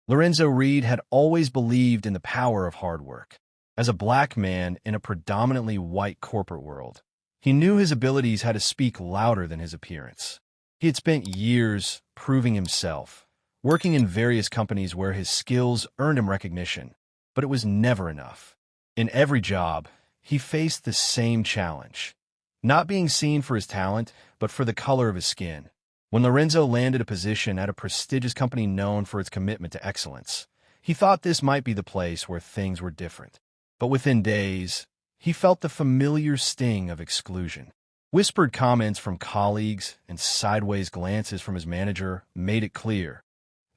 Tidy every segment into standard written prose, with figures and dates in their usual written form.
Lorenzo Reed had always believed in the power of hard work. As a black man in a predominantly white corporate world, he knew his abilities had to speak louder than his appearance. He had spent years proving himself, working in various companies where his skills earned him recognition, but it was never enough. In every job, he faced the same challenge, not being seen for his talent, but for the color of his skin. When Lorenzo landed a position at a prestigious company known for its commitment to excellence, he thought this might be the place where things were different. But within days, he felt the familiar sting of exclusion. Whispered comments from colleagues and sideways glances from his manager made it clear.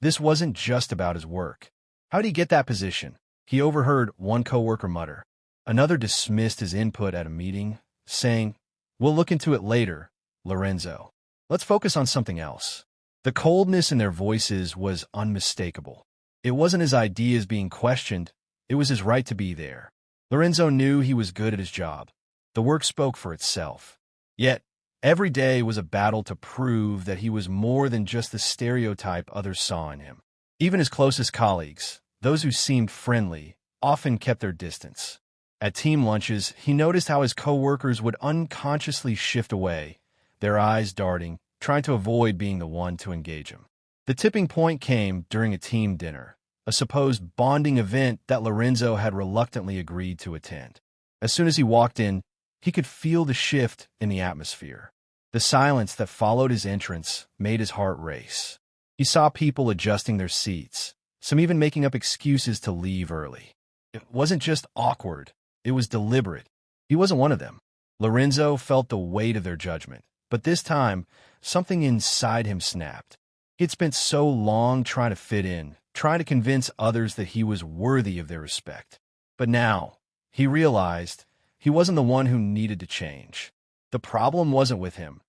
This wasn't just about his work. How did he get that position? He overheard one coworker mutter. Another dismissed his input at a meeting, saying, "We'll look into it later, Lorenzo. Let's focus on something else." The coldness in their voices was unmistakable. It wasn't his ideas being questioned, it was his right to be there. Lorenzo knew he was good at his job. The work spoke for itself. Yet, every day was a battle to prove that he was more than just the stereotype others saw in him. Even his closest colleagues, those who seemed friendly, often kept their distance. At team lunches, he noticed how his coworkers would unconsciously shift away, their eyes darting, trying to avoid being the one to engage him. The tipping point came during a team dinner, a supposed bonding event that Lorenzo had reluctantly agreed to attend. As soon as he walked in, he could feel the shift in the atmosphere. The silence that followed his entrance made his heart race. He saw people adjusting their seats, some even making up excuses to leave early. It wasn't just awkward, it was deliberate. He wasn't one of them. Lorenzo felt the weight of their judgment, but this time, something inside him snapped. He had spent so long trying to fit in, trying to convince others that he was worthy of their respect. But now, he realized he wasn't the one who needed to change. The problem wasn't with him.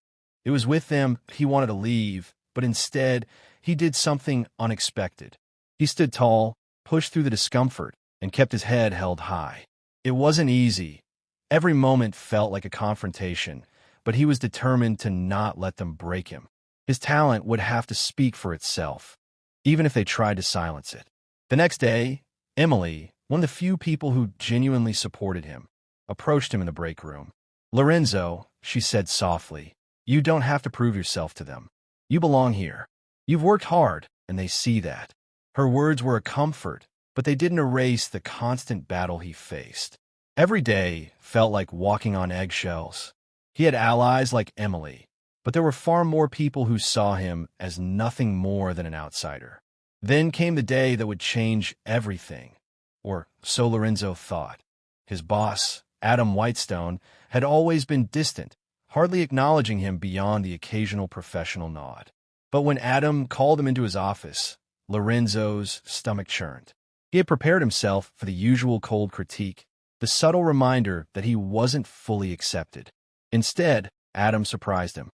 It was with them. He wanted to leave, but instead, he did something unexpected. He stood tall, pushed through the discomfort, and kept his head held high. It wasn't easy. Every moment felt like a confrontation, but he was determined to not let them break him. His talent would have to speak for itself, even if they tried to silence it. The next day, Emily, one of the few people who genuinely supported him, approached him in the break room. "Lorenzo," she said softly, "you don't have to prove yourself to them. You belong here. You've worked hard, and they see that." Her words were a comfort, but they didn't erase the constant battle he faced. Every day felt like walking on eggshells. He had allies like Emily, but there were far more people who saw him as nothing more than an outsider. Then came the day that would change everything, or so Lorenzo thought. His boss, Adam Whitestone, had always been distant, hardly acknowledging him beyond the occasional professional nod. But when Adam called him into his office, Lorenzo's stomach churned. He had prepared himself for the usual cold critique, the subtle reminder that he wasn't fully accepted. Instead, Adam surprised him.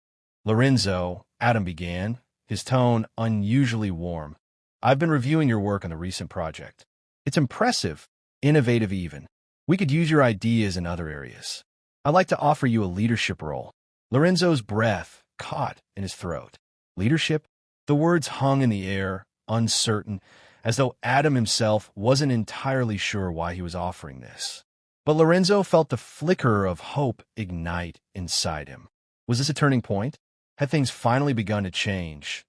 "Lorenzo," Adam began, his tone unusually warm, "I've been reviewing your work on the recent project. It's impressive, innovative even. We could use your ideas in other areas. I'd like to offer you a leadership role." Lorenzo's breath caught in his throat. Leadership? The words hung in the air, uncertain, as though Adam himself wasn't entirely sure why he was offering this. But Lorenzo felt the flicker of hope ignite inside him. Was this a turning point? Had things finally begun to change?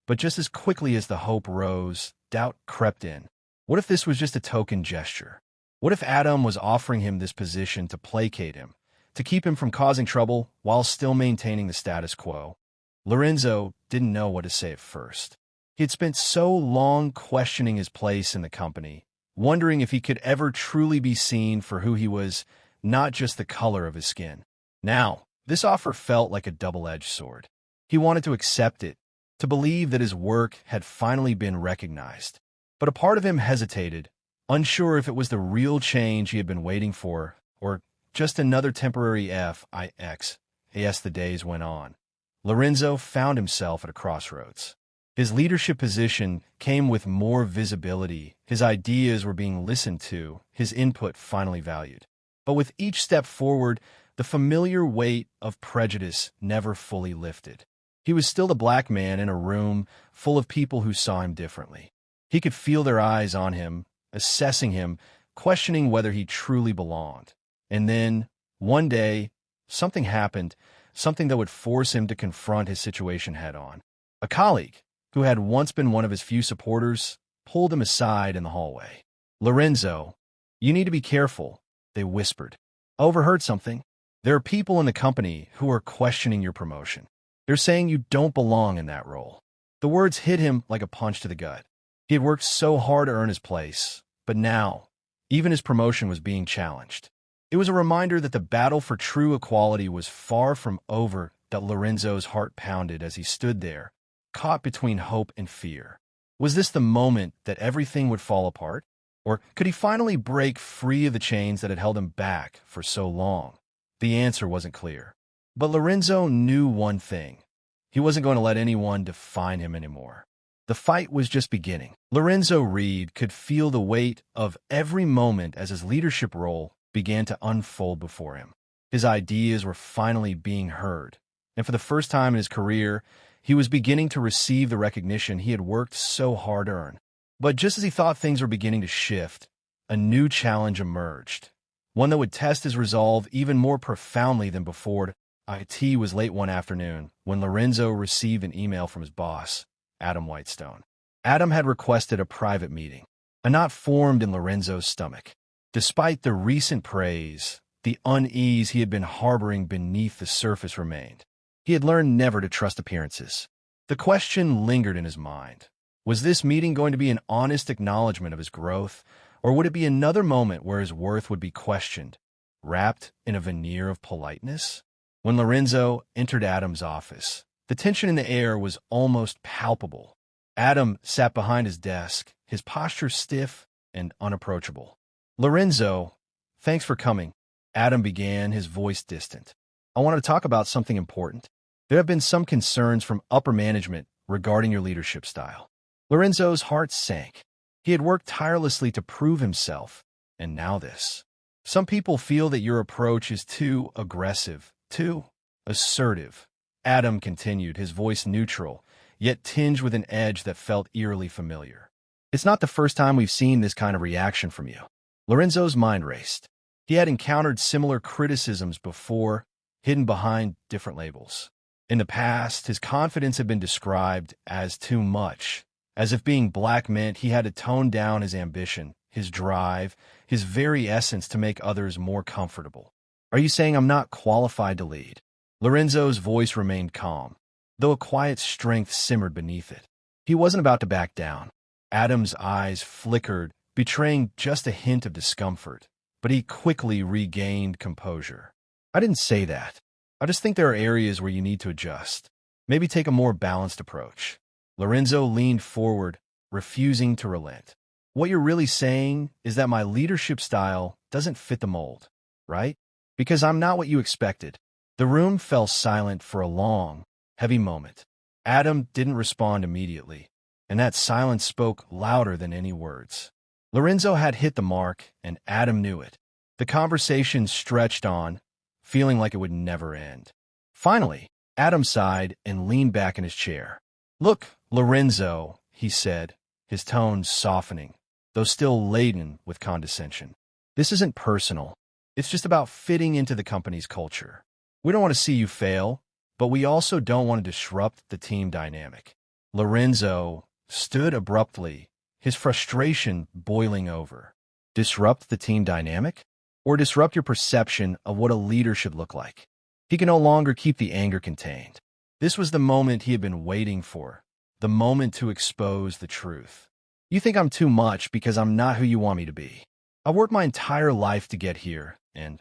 But just as quickly as the hope rose, doubt crept in. What if this was just a token gesture? What if Adam was offering him this position to placate him, to keep him from causing trouble while still maintaining the status quo? Lorenzo didn't know what to say at first. He had spent so long questioning his place in the company, wondering if he could ever truly be seen for who he was, not just the color of his skin. Now, this offer felt like a double-edged sword. He wanted to accept it, to believe that his work had finally been recognized. But a part of him hesitated, unsure if it was the real change he had been waiting for, or just another temporary fix as the days went on. Lorenzo found himself at a crossroads. His leadership position came with more visibility, his ideas were being listened to, his input finally valued. But with each step forward, the familiar weight of prejudice never fully lifted. He was still a black man in a room full of people who saw him differently. He could feel their eyes on him, assessing him, questioning whether he truly belonged. And then, one day, something happened, something that would force him to confront his situation head-on. A colleague, who had once been one of his few supporters, pulled him aside in the hallway. "Lorenzo, you need to be careful," they whispered. "I overheard something. There are people in the company who are questioning your promotion. They're saying you don't belong in that role." The words hit him like a punch to the gut. He had worked so hard to earn his place, but now, even his promotion was being challenged. It was a reminder that the battle for true equality was far from over, that Lorenzo's heart pounded as he stood there, caught between hope and fear. Was this the moment that everything would fall apart? Or could he finally break free of the chains that had held him back for so long? The answer wasn't clear. But Lorenzo knew one thing. He wasn't going to let anyone define him anymore. The fight was just beginning. Lorenzo Reed could feel the weight of every moment as his leadership role began to unfold before him. His ideas were finally being heard, and for the first time in his career, he was beginning to receive the recognition he had worked so hard to earn. But just as he thought things were beginning to shift, a new challenge emerged, one that would test his resolve even more profoundly than before. It was late one afternoon when Lorenzo received an email from his boss, Adam Whitestone. Adam had requested a private meeting. A knot formed in Lorenzo's stomach. Despite the recent praise, the unease he had been harboring beneath the surface remained. He had learned never to trust appearances. The question lingered in his mind. Was this meeting going to be an honest acknowledgement of his growth, or would it be another moment where his worth would be questioned, wrapped in a veneer of politeness? When Lorenzo entered Adam's office, the tension in the air was almost palpable. Adam sat behind his desk, his posture stiff and unapproachable. "Lorenzo, thanks for coming," Adam began, his voice distant. "I want to talk about something important. There have been some concerns from upper management regarding your leadership style." Lorenzo's heart sank. He had worked tirelessly to prove himself, and now this. "Some people feel that your approach is too aggressive, too assertive," Adam continued, his voice neutral, yet tinged with an edge that felt eerily familiar. "It's not the first time we've seen this kind of reaction from you." Lorenzo's mind raced. He had encountered similar criticisms before, hidden behind different labels. In the past, his confidence had been described as too much, as if being black meant he had to tone down his ambition, his drive, his very essence to make others more comfortable. "Are you saying I'm not qualified to lead?" Lorenzo's voice remained calm, though a quiet strength simmered beneath it. He wasn't about to back down. Adam's eyes flickered, betraying just a hint of discomfort, but he quickly regained composure. "I didn't say that. I just think there are areas where you need to adjust. Maybe take a more balanced approach." Lorenzo leaned forward, refusing to relent. "What you're really saying is that my leadership style doesn't fit the mold, right? Because I'm not what you expected." The room fell silent for a long, heavy moment. Adam didn't respond immediately, and that silence spoke louder than any words. Lorenzo had hit the mark, and Adam knew it. The conversation stretched on, feeling like it would never end. Finally, Adam sighed and leaned back in his chair. "Look, Lorenzo," he said, his tone softening, though still laden with condescension. "This isn't personal. It's just about fitting into the company's culture. We don't want to see you fail, but we also don't want to disrupt the team dynamic." Lorenzo stood abruptly, his frustration boiling over. Disrupt the team dynamic? Or disrupt your perception of what a leader should look like? He could no longer keep the anger contained. This was the moment he had been waiting for, the moment to expose the truth. "You think I'm too much because I'm not who you want me to be. I've worked my entire life to get here, and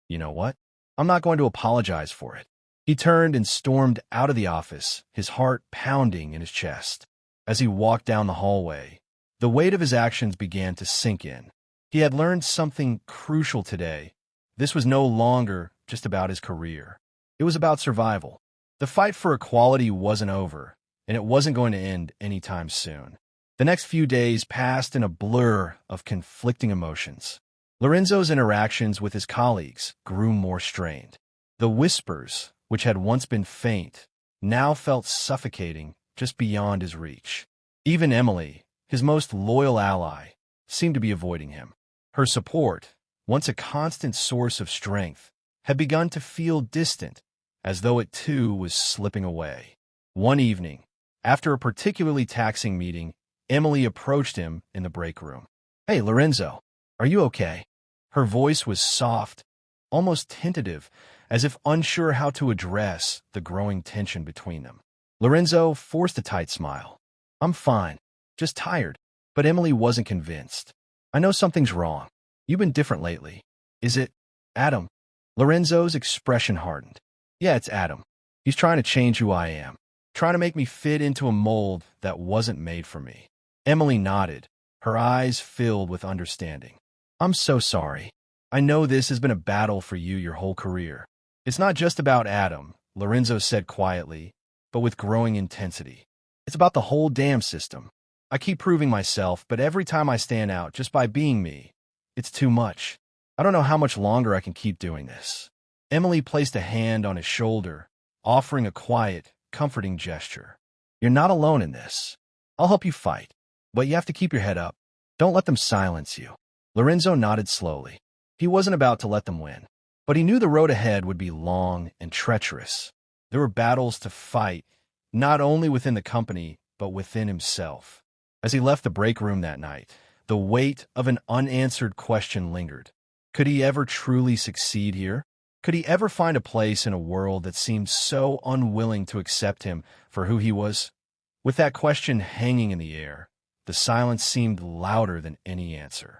you know what? I'm not going to apologize for it." He turned and stormed out of the office, his heart pounding in his chest. As he walked down the hallway, the weight of his actions began to sink in. He had learned something crucial today. This was no longer just about his career. It was about survival. The fight for equality wasn't over, and it wasn't going to end anytime soon. The next few days passed in a blur of conflicting emotions. Lorenzo's interactions with his colleagues grew more strained. The whispers, which had once been faint, now felt suffocating just beyond his reach. Even Emily, his most loyal ally, seemed to be avoiding him. Her support, once a constant source of strength, had begun to feel distant, as though it too was slipping away. One evening, after a particularly taxing meeting, Emily approached him in the break room. "Hey, Lorenzo, are you okay?" Her voice was soft, almost tentative, as if unsure how to address the growing tension between them. Lorenzo forced a tight smile. "I'm fine, just tired." But Emily wasn't convinced. "I know something's wrong. You've been different lately. Is it Adam?" Lorenzo's expression hardened. "Yeah, it's Adam. He's trying to change who I am, trying to make me fit into a mold that wasn't made for me." Emily nodded, her eyes filled with understanding. "I'm so sorry. I know this has been a battle for you your whole career." "It's not just about Adam," Lorenzo said quietly, but with growing intensity. "It's about the whole damn system. I keep proving myself, but every time I stand out just by being me, it's too much. I don't know how much longer I can keep doing this." Emily placed a hand on his shoulder, offering a quiet, comforting gesture. "You're not alone in this. I'll help you fight, but you have to keep your head up. Don't let them silence you." Lorenzo nodded slowly. He wasn't about to let them win, but he knew the road ahead would be long and treacherous. There were battles to fight, not only within the company, but within himself. As he left the break room that night, the weight of an unanswered question lingered. Could he ever truly succeed here? Could he ever find a place in a world that seemed so unwilling to accept him for who he was? With that question hanging in the air, the silence seemed louder than any answer.